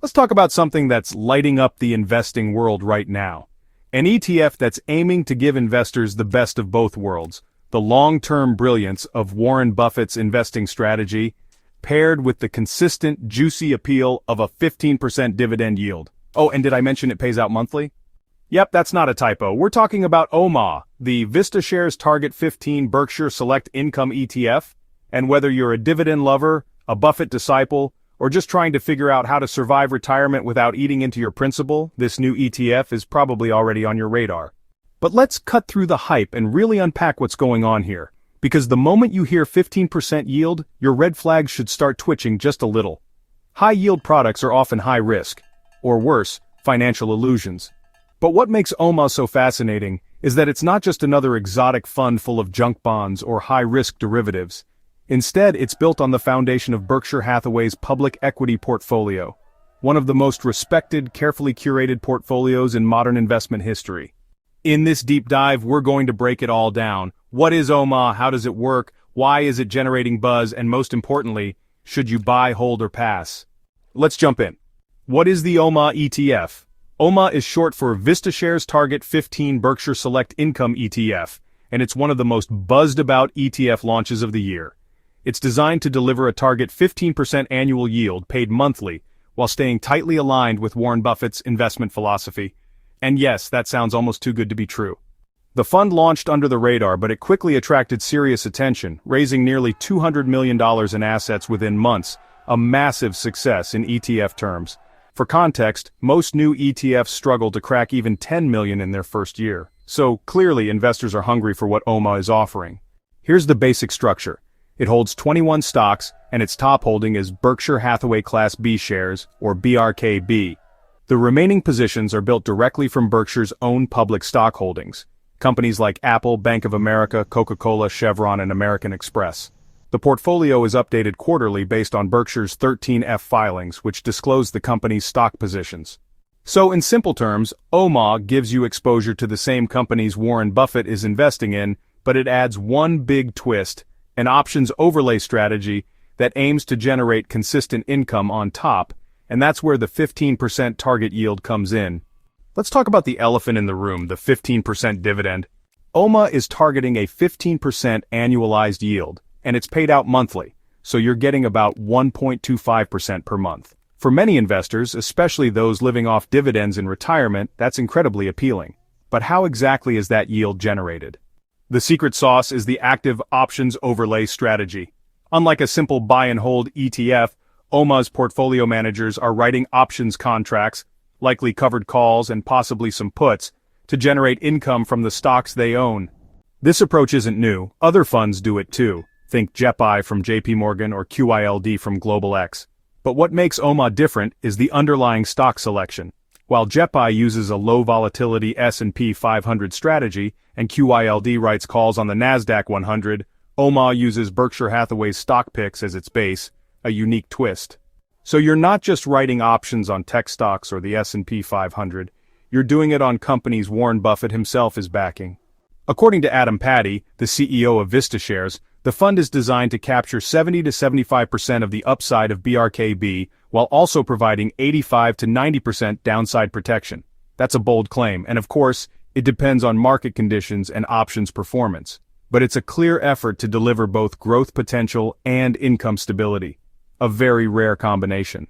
Let's talk about something that's lighting up the investing world right now. An ETF that's aiming to give investors the best of both worlds, the long-term brilliance of Warren Buffett's investing strategy, paired with the consistent, juicy appeal of a 15% dividend yield. Oh, and did I mention it pays out monthly? Yep, that's not a typo. We're talking about OMAH, the VistaShares Target 15 Berkshire Select Income ETF. And whether you're a dividend lover, a Buffett disciple, or just trying to figure out how to survive retirement without eating into your principal, this new ETF is probably already on your radar. But let's cut through the hype and really unpack what's going on here. Because the moment you hear 15% yield, your red flags should start twitching just a little. High-yield products are often high risk, or worse, financial illusions. But what makes OMAH so fascinating is that it's not just another exotic fund full of junk bonds or high-risk derivatives. Instead, it's built on the foundation of Berkshire Hathaway's public equity portfolio, one of the most respected, carefully curated portfolios in modern investment history. In this deep dive, we're going to break it all down. What is OMAH? How does it work? Why is it generating buzz? And most importantly, should you buy, hold, or pass? Let's jump in. What is the OMAH ETF? OMAH is short for VistaShares Target 15 Berkshire Select Income ETF, and it's one of the most buzzed-about ETF launches of the year. It's designed to deliver a target 15% annual yield paid monthly, while staying tightly aligned with Warren Buffett's investment philosophy. And yes, that sounds almost too good to be true. The fund launched under the radar, but it quickly attracted serious attention, raising nearly $200 million in assets within months, a massive success in ETF terms. For context, most new ETFs struggle to crack even $10 million in their first year. So clearly investors are hungry for what OMAH is offering. Here's the basic structure. It holds 21 stocks, and its top holding is Berkshire Hathaway Class B shares, or brk.b. The remaining positions are built directly from Berkshire's own public stock holdings, companies like Apple, Bank of America, Coca-Cola, Chevron, and American Express. The portfolio is updated quarterly based on Berkshire's 13F filings, which disclose the company's stock positions. So in simple terms, OMAH gives you exposure to the same companies Warren Buffett is investing in, but it adds one big twist, an options overlay strategy that aims to generate consistent income on top, and that's where the 15% target yield comes in. Let's talk about the elephant in the room, the 15% dividend. OMAH is targeting a 15% annualized yield, and it's paid out monthly, so you're getting about 1.25% per month. For many investors, especially those living off dividends in retirement, that's incredibly appealing. But how exactly is that yield generated? The secret sauce is the active options overlay strategy. Unlike a simple buy and hold ETF, OMAH's portfolio managers are writing options contracts, likely covered calls and possibly some puts, to generate income from the stocks they own. This approach isn't new, other funds do it too. Think JEPI from JP Morgan or QYLD from Global X. But what makes OMAH different is the underlying stock selection. While JEPI uses a low-volatility S&P 500 strategy and QYLD writes calls on the NASDAQ 100, OMAH uses Berkshire Hathaway's stock picks as its base, a unique twist. So you're not just writing options on tech stocks or the S&P 500, you're doing it on companies Warren Buffett himself is backing. According to Adam Patty, the CEO of VistaShares, the fund is designed to capture 70 to 75% of the upside of brk.b, while also providing 85 to 90% downside protection. That's a bold claim, and of course, it depends on market conditions and options performance. But it's a clear effort to deliver both growth potential and income stability. A very rare combination.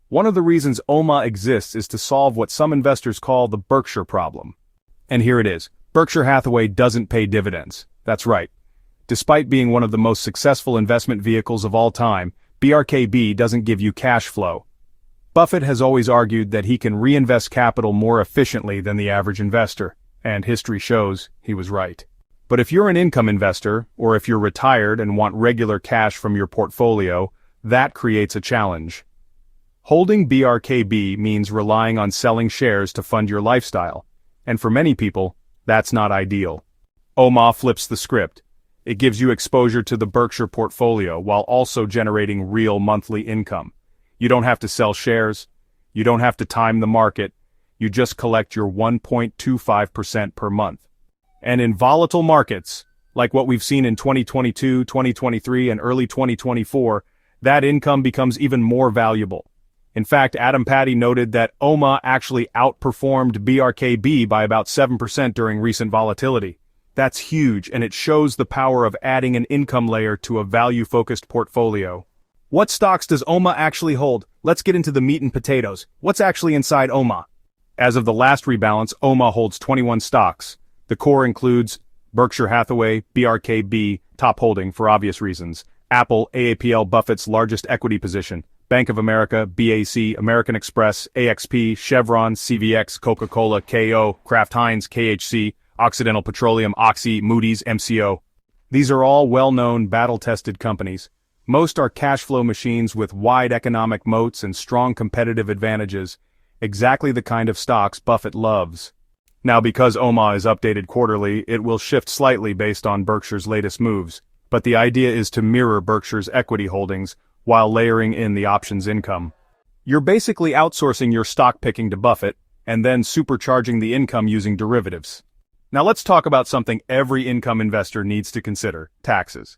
One of the reasons OMAH exists is to solve what some investors call the Berkshire problem. And here it is. Berkshire Hathaway doesn't pay dividends. That's right. Despite being one of the most successful investment vehicles of all time, brk.b doesn't give you cash flow. Buffett has always argued that he can reinvest capital more efficiently than the average investor, and history shows he was right. But if you're an income investor, or if you're retired and want regular cash from your portfolio, that creates a challenge. Holding brk.b means relying on selling shares to fund your lifestyle, and for many people, that's not ideal. OMAH flips the script. It gives you exposure to the Berkshire portfolio while also generating real monthly income. You don't have to sell shares. You don't have to time the market. You just collect your 1.25% per month. And in volatile markets, like what we've seen in 2022, 2023, and early 2024, that income becomes even more valuable. In fact, Adam Patty noted that OMA actually outperformed brk.b by about 7% during recent volatility. That's huge, and it shows the power of adding an income layer to a value-focused portfolio. What stocks does OMA actually hold? Let's get into the meat and potatoes. What's actually inside OMA? As of the last rebalance, OMA holds 21 stocks. The core includes Berkshire Hathaway, brk.b, top holding for obvious reasons, Apple, AAPL Buffett's largest equity position, Bank of America, BAC, American Express, AXP, Chevron, CVX, Coca-Cola, KO, Kraft Heinz, KHC, Occidental Petroleum, Oxy, Moody's, MCO. These are all well-known, battle-tested companies. Most are cash flow machines with wide economic moats and strong competitive advantages, exactly the kind of stocks Buffett loves. Now, because OMA is updated quarterly, it will shift slightly based on Berkshire's latest moves, but the idea is to mirror Berkshire's equity holdings while layering in the options income. You're basically outsourcing your stock picking to Buffett, and then supercharging the income using derivatives. Now let's talk about something every income investor needs to consider: taxes.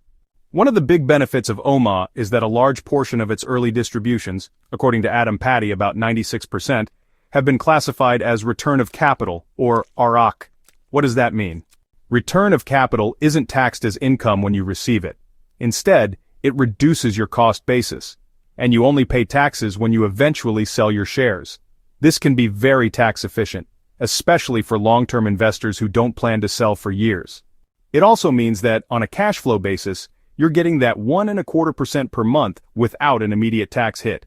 One of the big benefits of OMA is that a large portion of its early distributions, according to Adam Patty about 96%, have been classified as return of capital, or ROC. What does that mean? Return of capital isn't taxed as income when you receive it. Instead, it reduces your cost basis, and you only pay taxes when you eventually sell your shares. This can be very tax efficient, especially for long-term investors who don't plan to sell for years. It also means that, on a cash flow basis, you're getting that 1.25% per month without an immediate tax hit.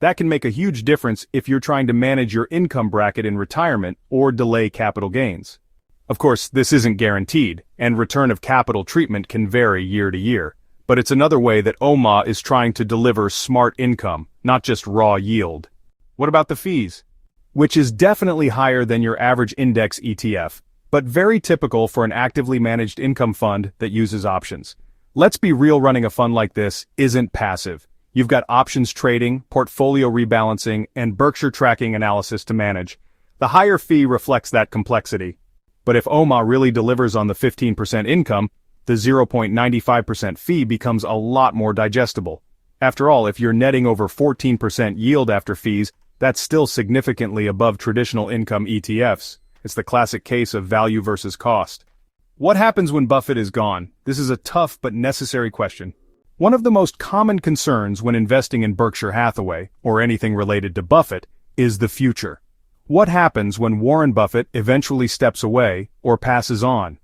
That can make a huge difference if you're trying to manage your income bracket in retirement or delay capital gains. Of course, this isn't guaranteed, and return of capital treatment can vary year to year. But it's another way that OMA is trying to deliver smart income, not just raw yield. What about the fees? Which is definitely higher than your average index ETF, but very typical for an actively managed income fund that uses options. Let's be real, running a fund like this isn't passive. You've got options trading, portfolio rebalancing, and Berkshire tracking analysis to manage. The higher fee reflects that complexity. But if OMA really delivers on the 15% income, the 0.95% fee becomes a lot more digestible. After all, if you're netting over 14% yield after fees, that's still significantly above traditional income ETFs. It's the classic case of value versus cost. What happens when Buffett is gone? This is a tough but necessary question. One of the most common concerns when investing in Berkshire Hathaway, or anything related to Buffett, is the future. What happens when Warren Buffett eventually steps away or passes on?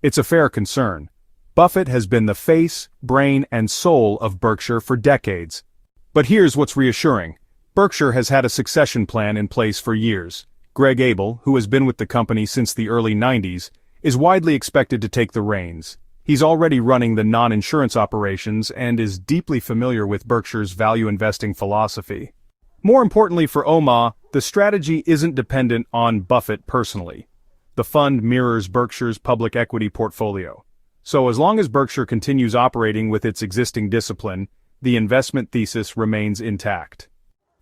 It's a fair concern. Buffett has been the face, brain, and soul of Berkshire for decades. But here's what's reassuring. Berkshire has had a succession plan in place for years. Greg Abel, who has been with the company since the early 90s, is widely expected to take the reins. He's already running the non-insurance operations and is deeply familiar with Berkshire's value investing philosophy. More importantly for OMA, the strategy isn't dependent on Buffett personally. The fund mirrors Berkshire's public equity portfolio. So as long as Berkshire continues operating with its existing discipline, the investment thesis remains intact.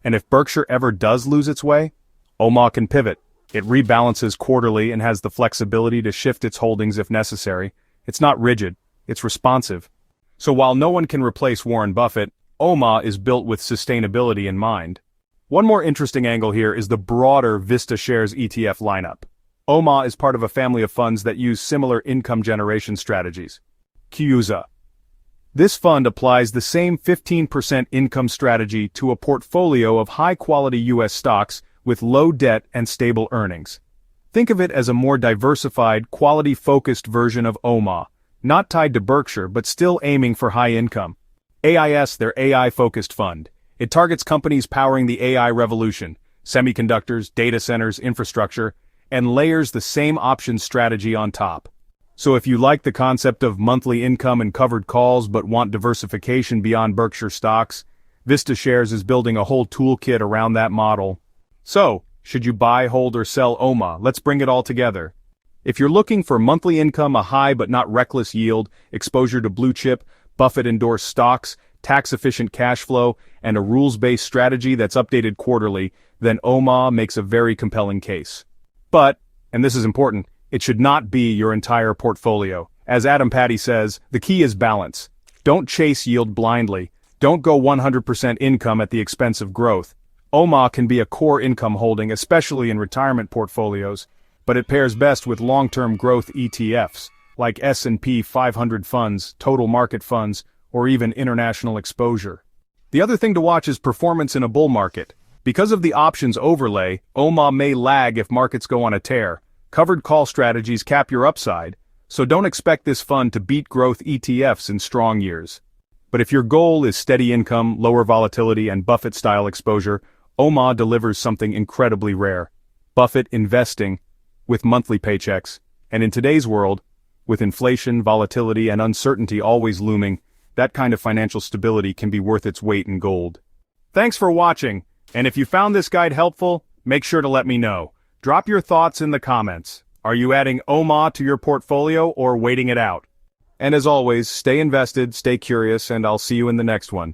And if Berkshire ever does lose its way, OMA can pivot. It rebalances quarterly and has the flexibility to shift its holdings if necessary. It's not rigid, it's responsive. So while no one can replace Warren Buffett, OMA is built with sustainability in mind. One more interesting angle here is the broader Vista Shares ETF lineup. OMA is part of a family of funds that use similar income generation strategies. QUSA. This fund applies the same 15% income strategy to a portfolio of high-quality U.S. stocks with low debt and stable earnings. Think of it as a more diversified, quality-focused version of OMA, not tied to Berkshire but still aiming for high income. AIS, their AI-focused fund. It targets companies powering the AI revolution, semiconductors, data centers, infrastructure, and layers the same options strategy on top. So if you like the concept of monthly income and covered calls but want diversification beyond Berkshire stocks, Vista Shares is building a whole toolkit around that model. So, should you buy, hold, or sell OMA? Let's bring it all together. If you're looking for monthly income, a high but not reckless yield, exposure to blue chip, Buffett-endorsed stocks, tax-efficient cash flow, and a rules-based strategy that's updated quarterly, then OMA makes a very compelling case. But, and this is important, it should not be your entire portfolio. As Adam Patty says, the key is balance. Don't chase yield blindly. Don't go 100% income at the expense of growth. OMAH can be a core income holding, especially in retirement portfolios, but it pairs best with long-term growth ETFs, like S&P 500 funds, total market funds, or even international exposure. The other thing to watch is performance in a bull market. Because of the options overlay, OMAH may lag if markets go on a tear. Covered call strategies cap your upside, so don't expect this fund to beat growth ETFs in strong years. But if your goal is steady income, lower volatility, and Buffett-style exposure, OMAH delivers something incredibly rare. Buffett investing with monthly paychecks, and in today's world, with inflation, volatility, and uncertainty always looming, that kind of financial stability can be worth its weight in gold. Thanks for watching, and if you found this guide helpful, make sure to let me know. Drop your thoughts in the comments. Are you adding OMAH to your portfolio or waiting it out? And as always, stay invested, stay curious, and I'll see you in the next one.